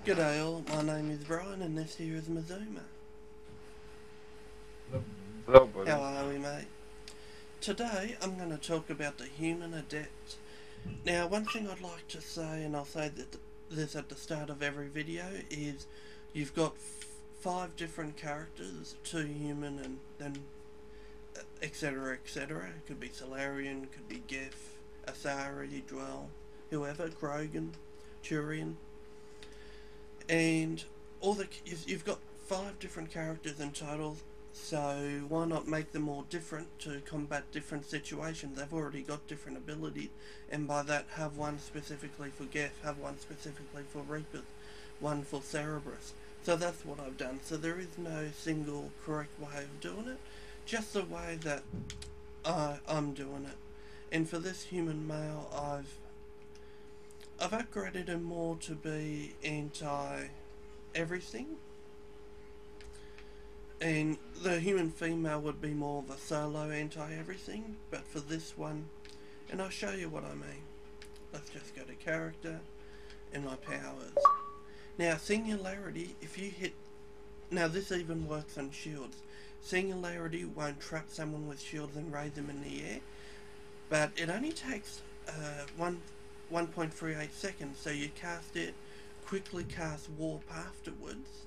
G'day all, my name is Brian and this here is Mazuma. Hello, buddy. How are we, mate? Today I'm going to talk about the human adept. Now, one thing I'd like to say, and I'll say this at the start of every video, is you've got 5 different characters, 2 human and then etc, etc. It could be Solarian, could be Geth, Athari, Dwell, whoever, Krogan, Turian. And you've got 5 different characters in total, so why not make them all different to combat different situations? They've already got different abilities, and by that have one specifically for Geth, have one specifically for Reapers, one for Cerberus. So that's what I've done. So there is no single correct way of doing it, just the way that I'm doing it. And for this human male, I've upgraded him more to be anti-everything, and the human female would be more of a solo anti-everything, but for this one, and I'll show you what I mean. Let's just go to character and my powers. Now singularity, if you hit, now this even works on shields. Singularity won't trap someone with shields and raise them in the air, but it only takes 1.38 seconds, so you cast it, quickly cast warp afterwards,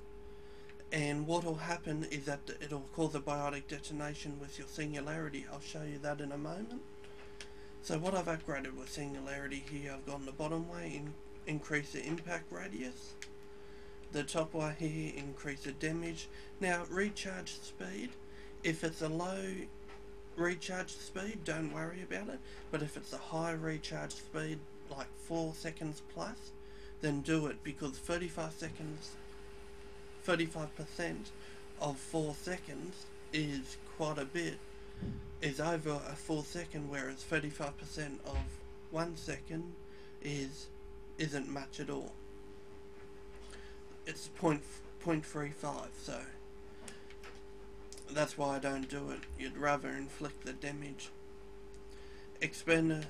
and what will happen is that it'll cause a biotic detonation with your singularity. I'll show you that in a moment. So what I've upgraded with singularity here, I've gone the bottom way, increase the impact radius, the top way here, increase the damage. Now recharge speed, if it's a low recharge speed, don't worry about it, but if it's a high recharge speed, like 4 seconds plus, then do it, because 35% of 4 seconds is quite a bit, is over a full second, whereas 35% of 1 second isn't much at all. It's 0.35, so that's why I don't do it. You'd rather inflict the damage. Expend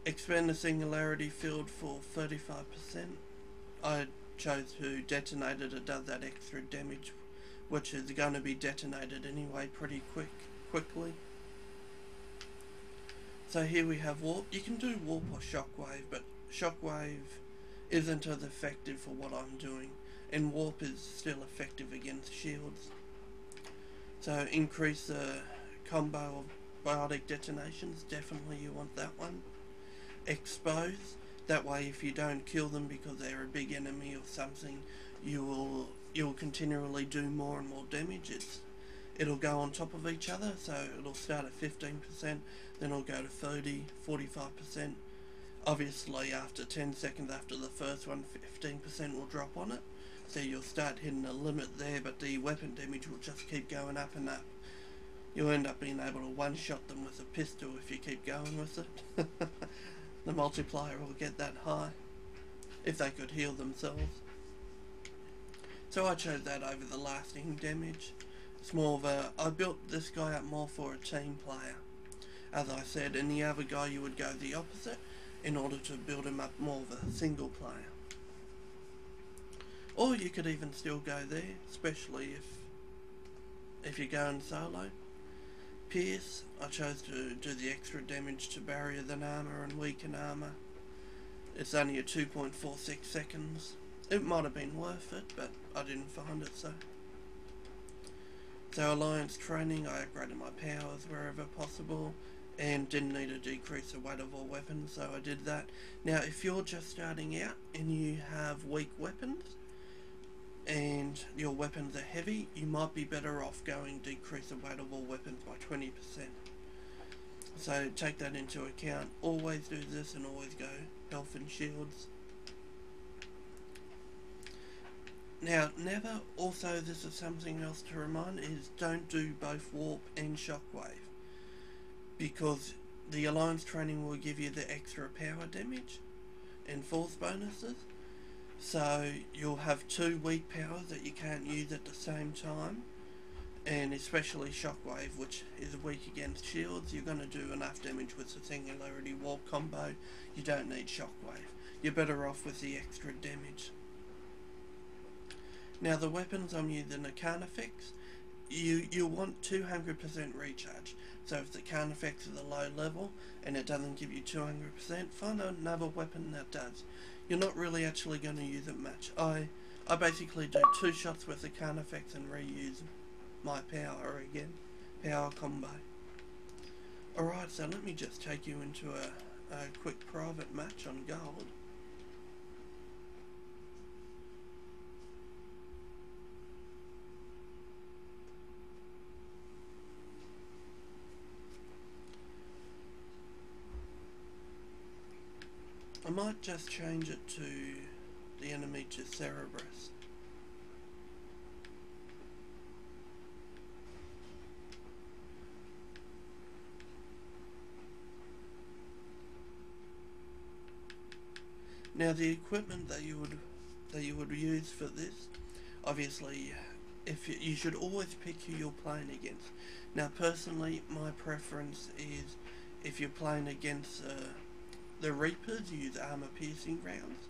the singularity field for 35%. I chose to detonate it. It does that extra damage, which is going to be detonated anyway pretty quickly. So here we have warp. You can do warp or shockwave, but shockwave isn't as effective for what I'm doing, and warp is still effective against shields. So increase the combo of biotic detonations, definitely you want that one. Expose, that way if you don't kill them because they're a big enemy or something, you'll continually do more and more damage. It'll go on top of each other, so it'll start at 15%, then it'll go to 30, 45%. Obviously after 10 seconds after the first one, 15% will drop on it, so you'll start hitting a limit there, but the weapon damage will just keep going up and up. You'll end up being able to one-shot them with a pistol if you keep going with it. The multiplier will get that high, if they could heal themselves. So I chose that over the lasting damage. It's more of a, I built this guy up more for a team player, as I said, and the other guy you would go the opposite, in order to build him up more of a single player. Or you could even still go there, especially if you're going solo. Pierce, I chose to do the extra damage to barrier than armor and weaken armor. It's only a 2.46 seconds. It might have been worth it, but I didn't find it so. So alliance training, I upgraded my powers wherever possible, and didn't need to decrease the weight of all weapons, so I did that. Now if you're just starting out and you have weak weapons and your weapons are heavy, you might be better off going decrease the weight of all weapons by 20%. So take that into account. Always do this, and always go health and shields. Now never, also this is something else to remind, is don't do both warp and shockwave, because the alliance training will give you the extra power damage and force bonuses, so you'll have 2 weak powers that you can't use at the same time, and especially Shockwave, which is weak against shields. You're going to do enough damage with the Singularity Warp combo. You don't need Shockwave. You're better off with the extra damage. Now the weapons I'm using are Carnifex. You want 200% recharge. So if the Carnifex is a low level and it doesn't give you 200%, find another weapon that does. You're not really actually going to use it much. I basically do 2 shots with the Carnifex and reuse my power again. Power combo. Alright, so let me just take you into a quick private match on gold. I might just change it to the enemy to Cerberus. Now the equipment that you would use for this, obviously, if you should always pick who you're playing against. Now personally, my preference is if you're playing against the Reapers, use armor piercing rounds.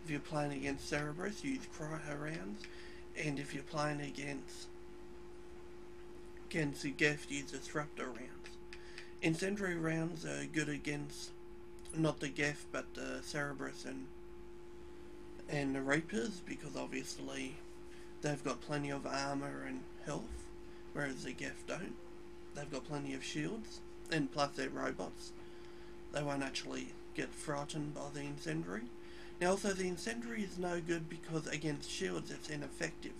If you're playing against Cerberus, use cryo rounds. And if you're playing against the Geth, use disruptor rounds. Incendiary rounds are good against not the Geth but the Cerberus and the Reapers, because obviously they've got plenty of armor and health, whereas the Geth don't. They've got plenty of shields, and plus they're robots. They won't actually get frightened by the incendiary. Now also the incendiary is no good because against shields it's ineffective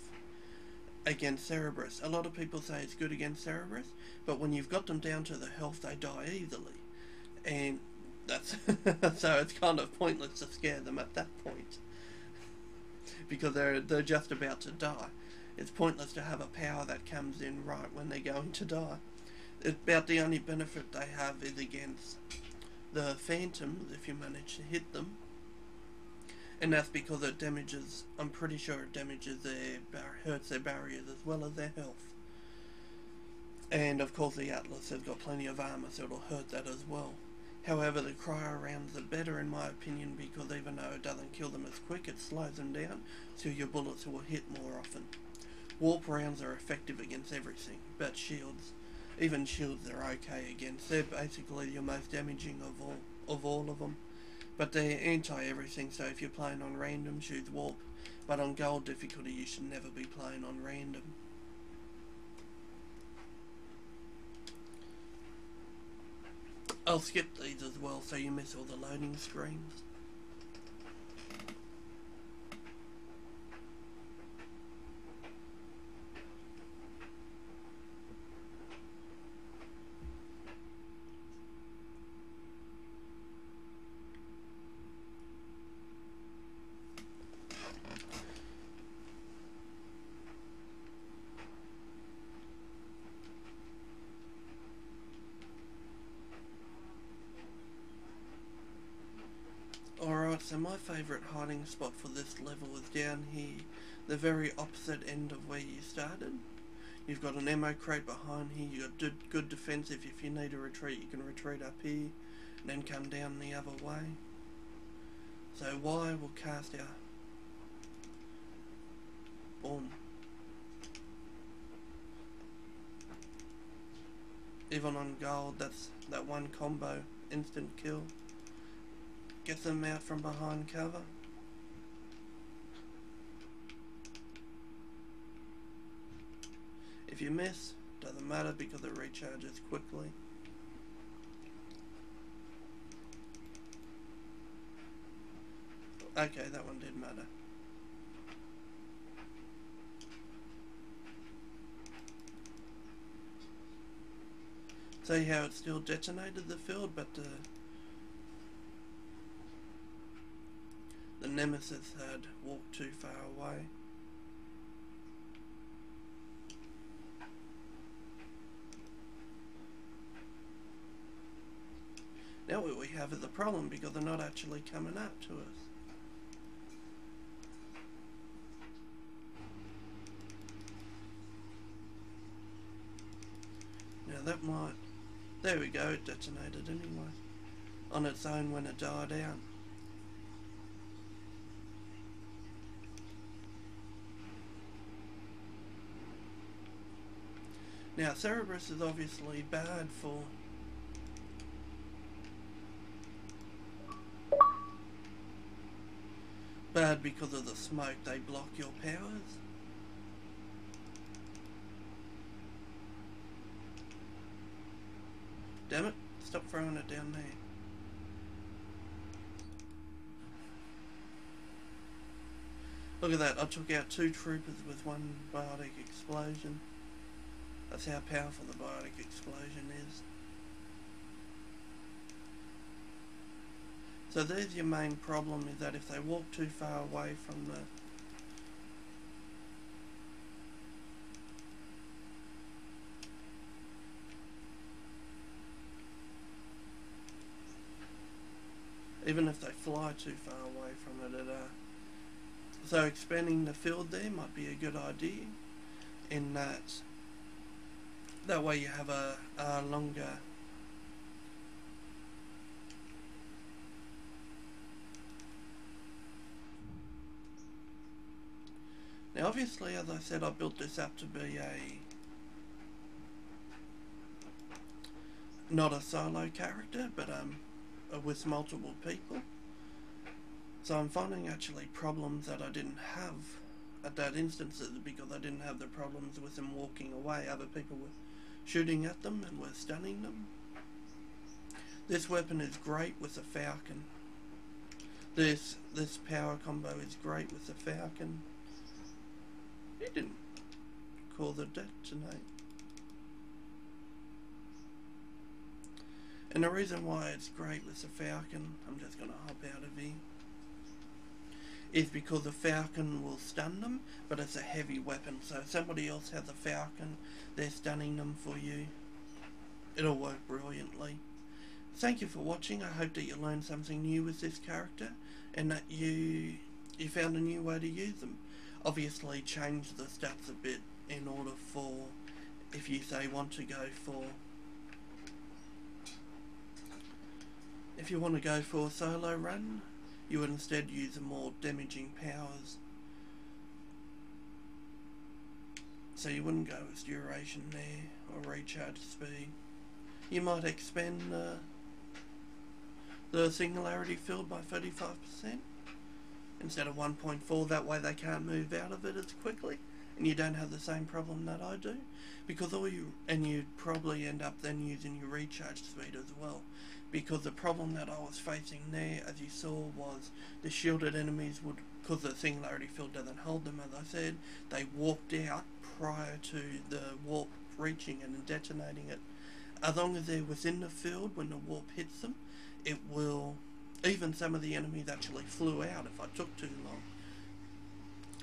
against Cerberus. A lot of people say it's good against Cerberus, but when you've got them down to the health they die easily. And that's so it's kind of pointless to scare them at that point. Because they're just about to die. It's pointless to have a power that comes in right when they're going to die. It's about the only benefit they have is against the Phantoms, if you manage to hit them, and that's because it damages, I'm pretty sure it damages hurts their barriers as well as their health. And of course the Atlas has got plenty of armor, so it'll hurt that as well. However, the cryo rounds are better in my opinion, because even though it doesn't kill them as quick, it slows them down, so your bullets will hit more often. Warp rounds are effective against everything, but shields, even shields are okay against. They're basically your most damaging of all of them. But they're anti-everything, so if you're playing on random, choose warp. But on gold difficulty, you should never be playing on random. I'll skip these as well, so you miss all the loading screens. Alright, so my favourite hiding spot for this level is down here, the very opposite end of where you started. You've got an ammo crate behind here, you've got good defense. If you need to retreat, you can retreat up here, and then come down the other way. So Y will cast our... Boom. Even on gold, that's that one combo, instant kill. Get them out from behind cover. If you miss, doesn't matter because it recharges quickly. Okay, that one did matter. See how it still detonated the field, but the Nemesis had walked too far away. Now what we have is a problem because they're not actually coming up to us. that might... There we go, it detonated anyway. On its own when it died out. Now, Cerberus is obviously bad for... Bad because of the smoke, they block your powers. Damn it, stop throwing it down there. Look at that, I took out 2 troopers with 1 biotic explosion. That's how powerful the biotic explosion is. So there's your main problem, is that if they walk too far away from the... Even if they fly too far away from it, so expanding the field there might be a good idea, in that way you have a longer... Now obviously, as I said, I built this up to be not a solo character, but with multiple people. So I'm finding actually problems that I didn't have at that instances, because I didn't have the problems with them walking away. Other people were shooting at them and were stunning them. This weapon is great with the Falcon. This power combo is great with the Falcon. It didn't cause a detonate. And the reason why it's great with the Falcon, I'm just going to hop out of here, is because the Falcon will stun them, but it's a heavy weapon. So if somebody else has a Falcon, they're stunning them for you. It'll work brilliantly. Thank you for watching. I hope that you learned something new with this character, and that you found a new way to use them. Obviously change the stats a bit in order for, if you say want to go for, if you want to go for a solo run, you would instead use the more damaging powers. So you wouldn't go with duration there, or recharge speed. You might expand the singularity field by 35%. Instead of 1.4, that way they can't move out of it as quickly, and you don't have the same problem that I do, because you'd probably end up then using your recharge speed as well, because the problem that I was facing there, as you saw, was the shielded enemies would, because the singularity field doesn't hold them, as I said, they walked out prior to the warp reaching it and detonating it. As long as they're within the field when the warp hits them, it will... Even some of the enemies actually flew out if I took too long.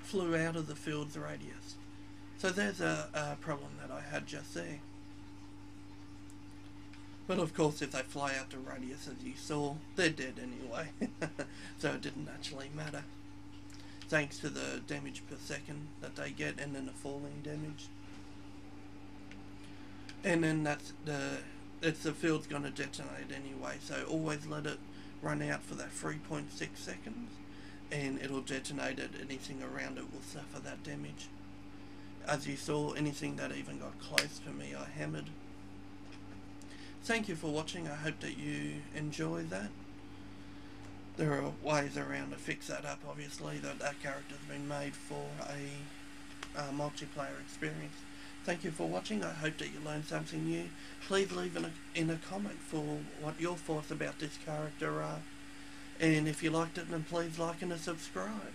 Flew out of the field's radius. So there's a problem that I had just there. But of course if they fly out the radius, as you saw, they're dead anyway. So it didn't actually matter. Thanks to the damage per second that they get, and then the falling damage. And then the field's gonna detonate anyway, so always let it run out for that 3.6 seconds, and it'll detonate it. Anything around it will suffer that damage. As you saw, anything that even got close to me, I hammered. Thank you for watching. I hope that you enjoyed that. There are ways around to fix that up, obviously. That character's been made for a multiplayer experience. Thank you for watching. I hope that you learned something new. Please leave in a comment for what your thoughts about this character are. And if you liked it, then please like and subscribe.